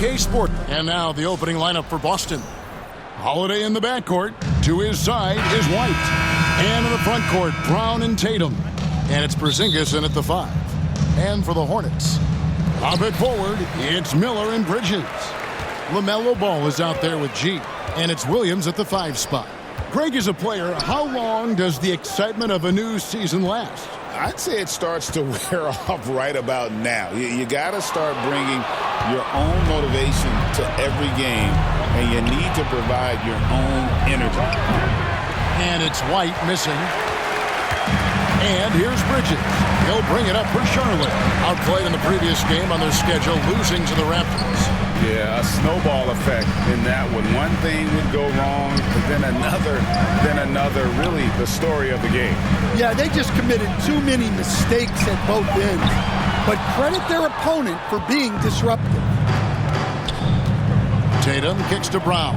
UK Sport. And now the opening lineup for Boston. Holiday in the backcourt. To his side is White. And in the front court, Brown and Tatum. And it's Porzingis in at the 5. And for the Hornets, up at forward, it's Miller and Bridges. LaMelo Ball is out there with G. And it's Williams at the 5 spot. Greg, is a player, how long does the excitement of a new season last? I'd say it starts to wear off right about now. You got to start bringing your own motivation to every game, and you need to provide your own energy. And it's White missing. And here's Bridges. He'll bring it up for Charlotte. Outplayed in the previous game on their schedule, losing to the Raptors. Yeah, a snowball effect in that one. One thing would go wrong, but then another. Really the story of the game. Yeah, they just committed too many mistakes at both ends. But credit their opponent for being disruptive. Tatum kicks to Brown.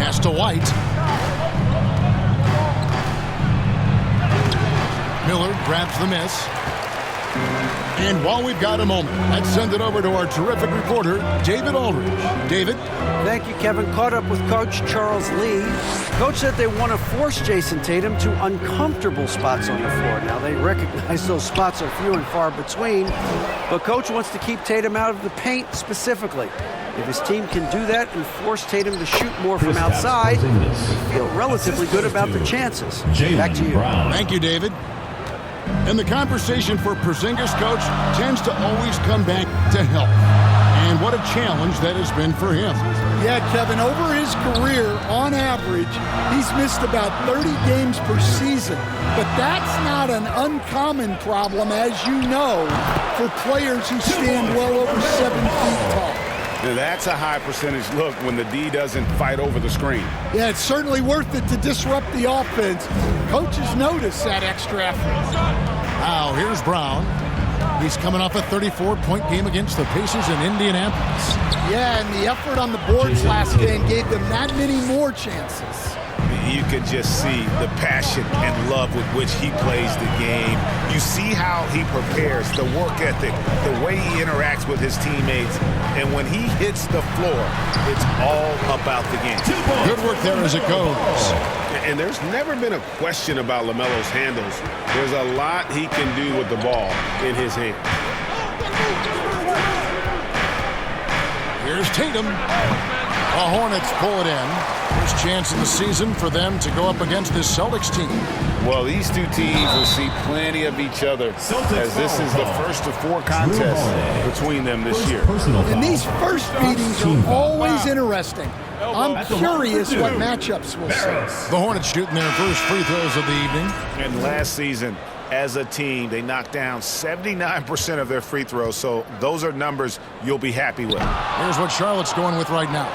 Pass to White. Miller grabs the miss. And while we've got a moment, let's send it over to our terrific reporter, David Aldridge. David? Thank you, Kevin. Caught up with Coach Charles Lee. Coach said they want to force Jason Tatum to uncomfortable spots on the floor. Now, they recognize those spots are few and far between, but Coach wants to keep Tatum out of the paint specifically. If his team can do that and force Tatum to shoot more from outside, they feel relatively good about their chances. Back to you. Thank you, David. And the conversation for Porzingis, Coach, tends to always come back to health. And what a challenge that has been for him. Yeah, Kevin, over his career, on average, he's missed about 30 games per season. But that's not an uncommon problem, as you know, for players who stand well over 7 feet tall. Now, that's a high percentage look when the D doesn't fight over the screen. Yeah, it's certainly worth it to disrupt the offense. Coaches notice that extra effort. Now, here's Brown. He's coming off a 34-point game against the Pacers in Indianapolis. Yeah, and the effort on the boards last game gave them that many more chances. You can just see the passion and love with which he plays the game. You see how he prepares, the work ethic, the way he interacts with his teammates. And when he hits the floor, it's all about the game. Good work there as it goes. And there's never been a question about LaMelo's handles. There's a lot he can do with the ball in his hand. Here's Tatum. The Hornets pull it in. First chance in the season for them to go up against this Celtics team. Well, these two teams will see plenty of each other as this is the first of 4 contests between them this year. And these first meetings are always interesting. I'm curious what matchups we'll see. The Hornets shooting their first free throws of the evening. And last season, as a team, they knocked down 79% of their free throws, so those are numbers you'll be happy with. Here's what Charlotte's going with right now.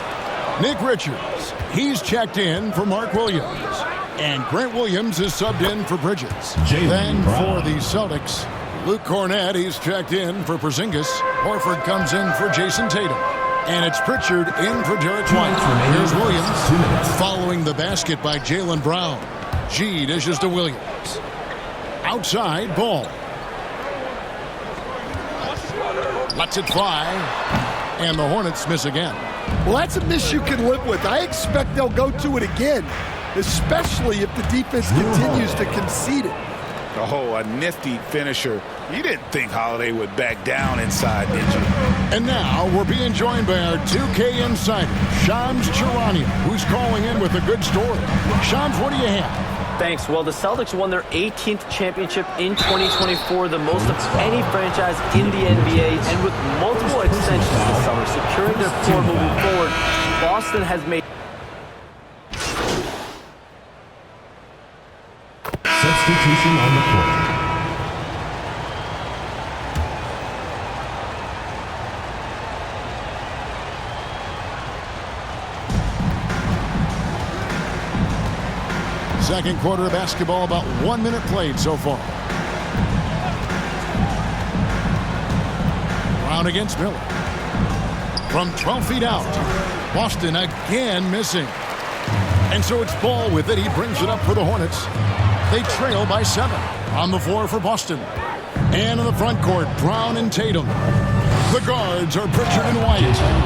Nick Richards, he's checked in for Mark Williams. And Grant Williams is subbed in for Bridges. Then for the Celtics, Luke Cornett, he's checked in for Porzingis. Horford comes in for Jason Tatum. And it's Pritchard in for Derek White. Here's Williams following the basket by Jaylen Brown. G dishes to Williams. Outside, Ball. Lets it fly. And the Hornets miss again. Well, that's a miss you can live with. I expect they'll go to it again, especially if the defense continues to concede it. Oh, a nifty finisher. You didn't think Holiday would back down inside, did you? And now we're being joined by our 2K insider, Shams Charania, who's calling in with a good story. Shams, what do you have? Thanks. Well, the Celtics won their 18th championship in 2024, the most of any franchise in the NBA, and with multiple extensions this summer, securing their floor moving forward, Boston has made substitution on the court. Second quarter of basketball, about 1 minute played so far. Brown against Miller. From 12 feet out. Boston again missing. And so it's Ball with it. He brings it up for the Hornets. They trail by 7. on the floor for Boston. And in the front court, Brown and Tatum. The guards are Pritchard and White.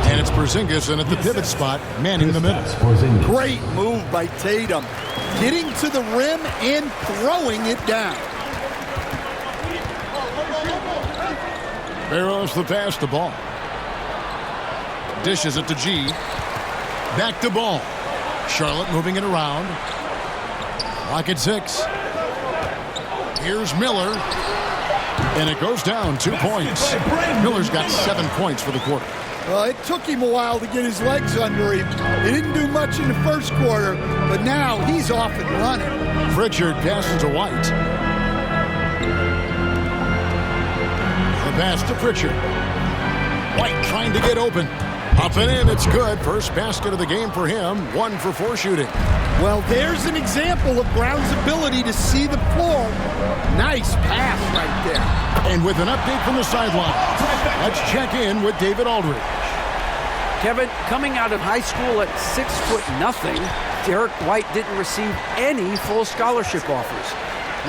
And it's Porzingis in at the pivot spot, manning the middle. Great move by Tatum. Getting to the rim and throwing it down. Barrows the pass to Ball. Dishes it to G. Back to Ball. Charlotte moving it around. Lock at 6. Here's Miller. And it goes down 2 points. Miller's got 7 points for the quarter. Well, it took him a while to get his legs under him. He didn't do much in the first quarter, but now he's off and running. Pritchard passes to White. The pass to Pritchard. White trying to get open. Up and in, it's good. First basket of the game for him. 1 for 4 shooting. Well, there's an example of Brown's ability to see the floor. Nice pass right there. And with an update from the sideline, let's check in with David Aldridge. Kevin, coming out of high school at 6'0", Derek White didn't receive any full scholarship offers.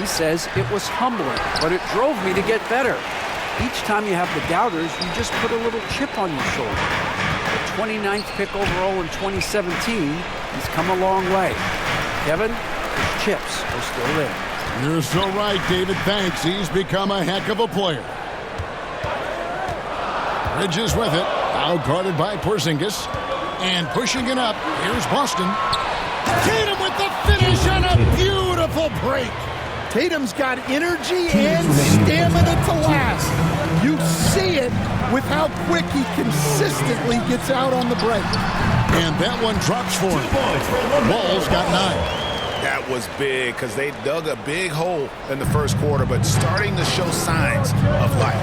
He says it was humbling, but it drove me to get better. Each time you have the doubters, you just put a little chip on your shoulder. The 29th pick overall in 2017, he's come a long way. Kevin, his chips are still there. You're so right, David. Thanks. He's become a heck of a player. Bridges with it. Now guarded by Porzingis. And pushing it up. Here's Boston. Tatum with the finish and a beautiful break. Tatum's got energy and stamina to last. You see it with how quick he consistently gets out on the break. And that one drops for him. Ball's got 9. That was big because they dug a big hole in the first quarter, but starting to show signs of life.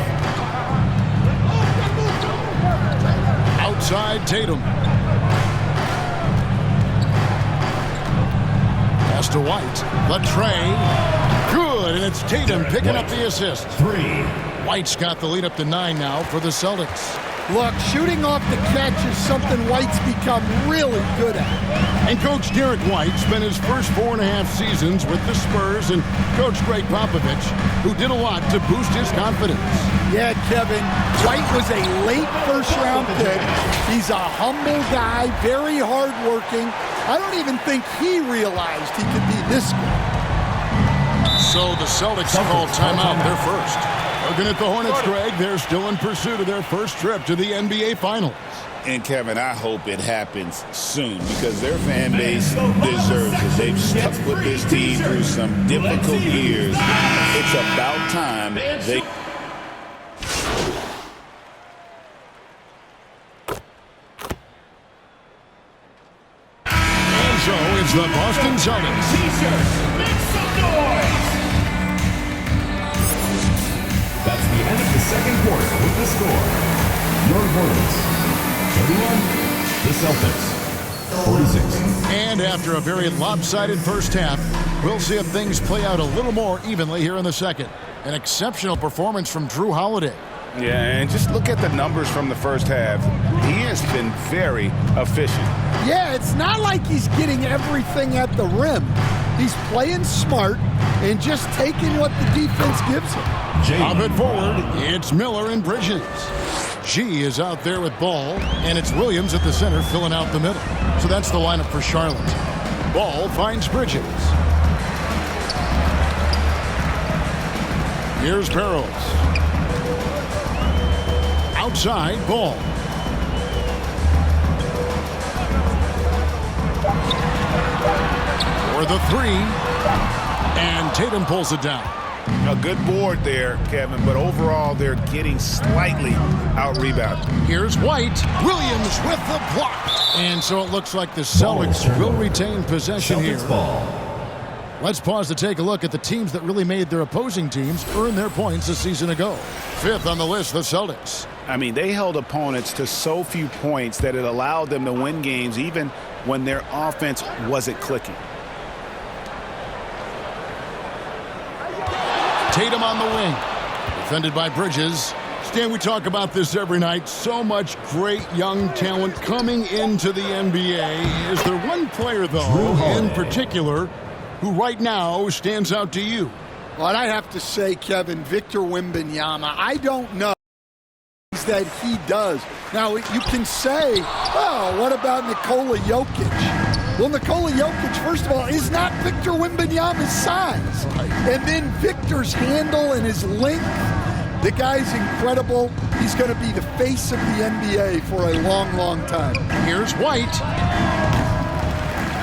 Outside Tatum. Pass to White. The tray. Good, and it's Tatum picking up the assist. 3. White's got the lead up to 9 now for the Celtics. Look, shooting off the catch is something White's become really good at. And Coach Derek White spent his first 4.5 seasons with the Spurs and Coach Greg Popovich, who did a lot to boost his confidence. Yeah, Kevin, White was a late first-round pick. He's a humble guy, very hardworking. I don't even think he realized he could be this good. So the Celtics call timeout. They're first. Looking at the Hornets, Greg, they're still in pursuit of their first trip to the NBA Finals. And, Kevin, I hope it happens soon because their fan base deserves it. They've stuck with this team through some difficult years. It's about time they... And so it's the Boston Celtics. Make some noise! That's the end of the second quarter with the score. Your Hornets 31, the Celtics 46. And after a very lopsided first half, we'll see if things play out a little more evenly here in the second. An exceptional performance from Drew Holiday. Yeah, and just look at the numbers from the first half. He has been very efficient. Yeah, it's not like he's getting everything at the rim. He's playing smart and just taking what the defense gives him. Up it forward, it's Miller and Bridges. G is out there with Ball, and it's Williams at the center filling out the middle. So that's the lineup for Charlotte. Ball finds Bridges. Here's Barrows. Outside, Ball. For the 3. And Tatum pulls it down. A good board there, Kevin, but overall they're getting slightly out-rebounded. Here's White. Williams with the block. And so it looks like the Celtics will retain possession here. Ball. Let's pause to take a look at the teams that really made their opposing teams earn their points a season ago. 5th on the list, the Celtics. I mean, they held opponents to so few points that it allowed them to win games even when their offense wasn't clicking. Tatum on the wing. Defended by Bridges. Stan, we talk about this every night. So much great young talent coming into the NBA. Is there one player, though, in particular, who right now stands out to you? Well, I have to say, Kevin, Victor Wembanyama, I don't know that he does. Now, you can say, oh, what about Nikola Jokic? Well, Nikola Jokic, first of all, is not Victor Wembanyama's size. Right. And then Victor's handle and his length, the guy's incredible. He's going to be the face of the NBA for a long, long time. Here's White.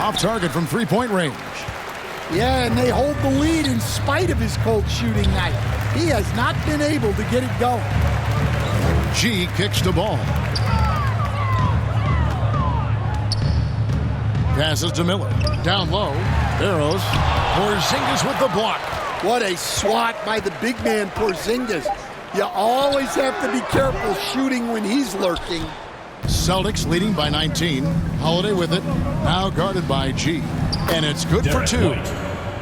Off target from three-point range. Yeah, and they hold the lead in spite of his cold shooting night. He has not been able to get it going. G kicks the ball. Passes to Miller. Down low. Arrows. Porzingis with the block. What a swat by the big man Porzingis. You always have to be careful shooting when he's lurking. Celtics leading by 19. Holiday with it. Now guarded by G. And it's good for two.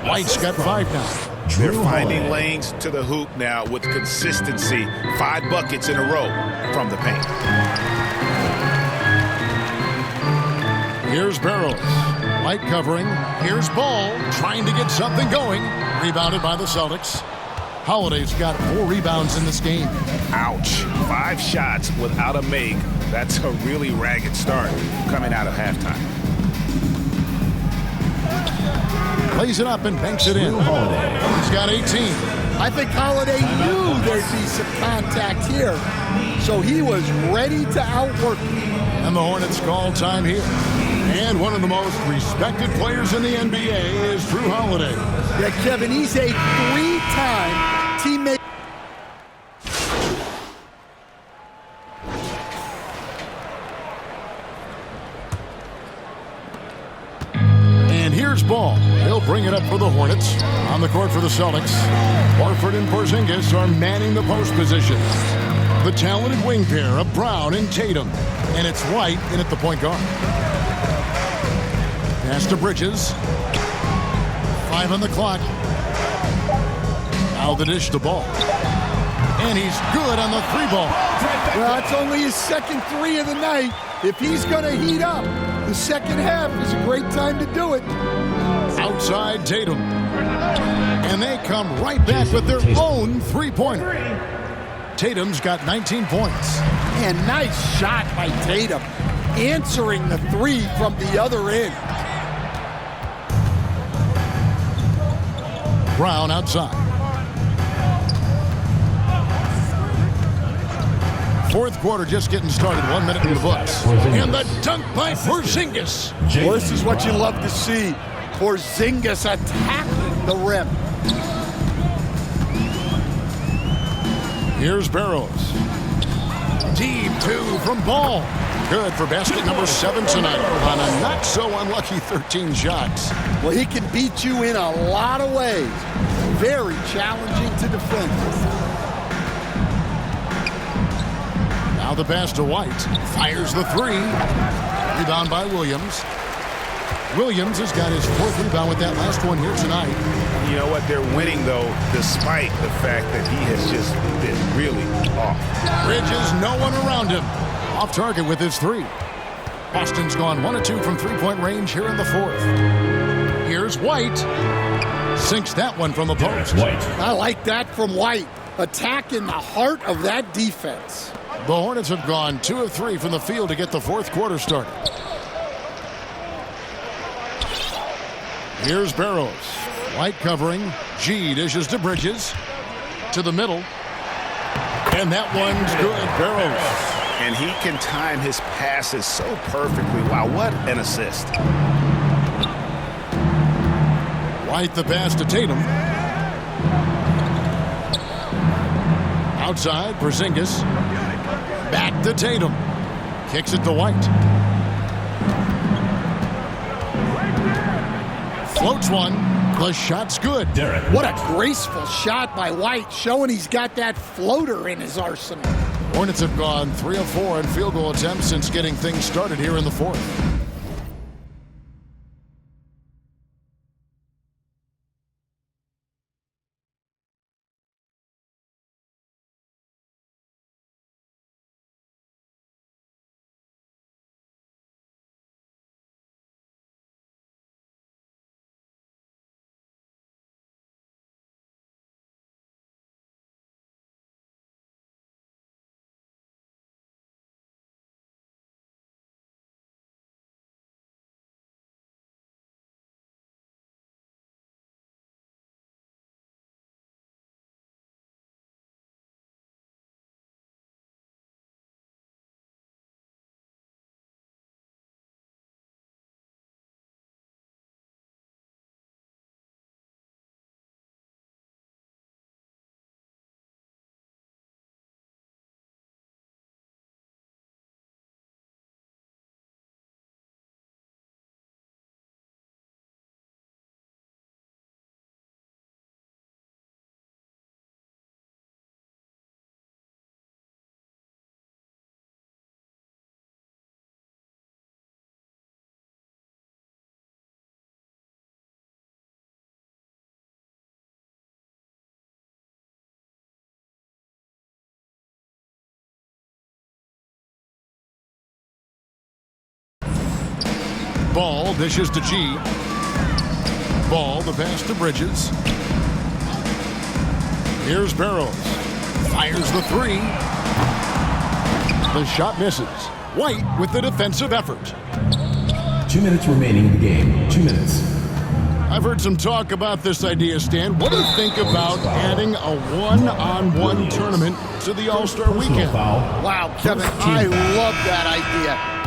White's got 5 now. They're finding lanes to the hoop now with consistency. 5 buckets in a row from the paint. Here's Barrows. White covering. Here's Ball trying to get something going. Rebounded by the Celtics. Holiday's got 4 rebounds in this game. Ouch. 5 shots without a make. That's a really ragged start coming out of halftime. Plays it up and banks it in. He's got 18. I think Holiday knew there'd be some contact here, so he was ready to outwork him. And the Hornets call time here. And one of the most respected players in the NBA is Drew Holiday. Yeah, Kevin, he's a 3-time teammate. Here's Ball. He'll bring it up for the Hornets. On the court for the Celtics, Horford and Porzingis are manning the post position. The talented wing pair of Brown and Tatum. And it's White in at the point guard. Pass to Bridges. 5 on the clock. Now the dish to Ball. And he's good on the 3-ball. Well, that's only his second 3 of the night. If he's going to heat up, the second half is a great time to do it. Outside Tatum. And they come right back with their own 3-pointer. Tatum's got 19 points. And nice shot by Tatum, answering the 3 from the other end. Brown outside. Fourth quarter just getting started. 1 minute in the books. And the dunk by Porzingis. Well, this is what you love to see. Porzingis attacking the rim. Here's Barrows. Deep 2 from Ball. Good for basket number 7 tonight on a not so unlucky 13 shots. Well, he can beat you in a lot of ways. Very challenging to defend. Now the pass to White. Fires the 3. Rebound by Williams. Williams has got his 4th rebound with that last one here tonight. You know what? They're winning, though, despite the fact that he has just been really off. Bridges, no one around him. Off target with his 3. Boston's gone 1 of 2 from 3-point range here in the 4th. Here's White. Sinks that one from the post. I like that from White. Attacking the heart of that defense. The Hornets have gone 2 of 3 from the field to get the 4th quarter started. Here's Barrows. White covering. G dishes to Bridges. To the middle. And that one's good. Barrows. And he can time his passes so perfectly. Wow, what an assist. White the pass to Tatum. Outside, Porzingis. Back to Tatum. Kicks it to White. Floats one. The shot's good. What a graceful shot by White, showing he's got that floater in his arsenal. Hornets have gone 3 of 4 in field goal attempts since getting things started here in the 4th. Ball dishes to G. Ball, the pass to Bridges. Here's Barrows. Fires the three. The shot misses. White with the defensive effort. 2 minutes remaining in the game. 2 minutes. I've heard some talk about this idea, Stan. What do you think about adding a one-on-one tournament to the All-Star weekend? Wow, Kevin, I love that idea.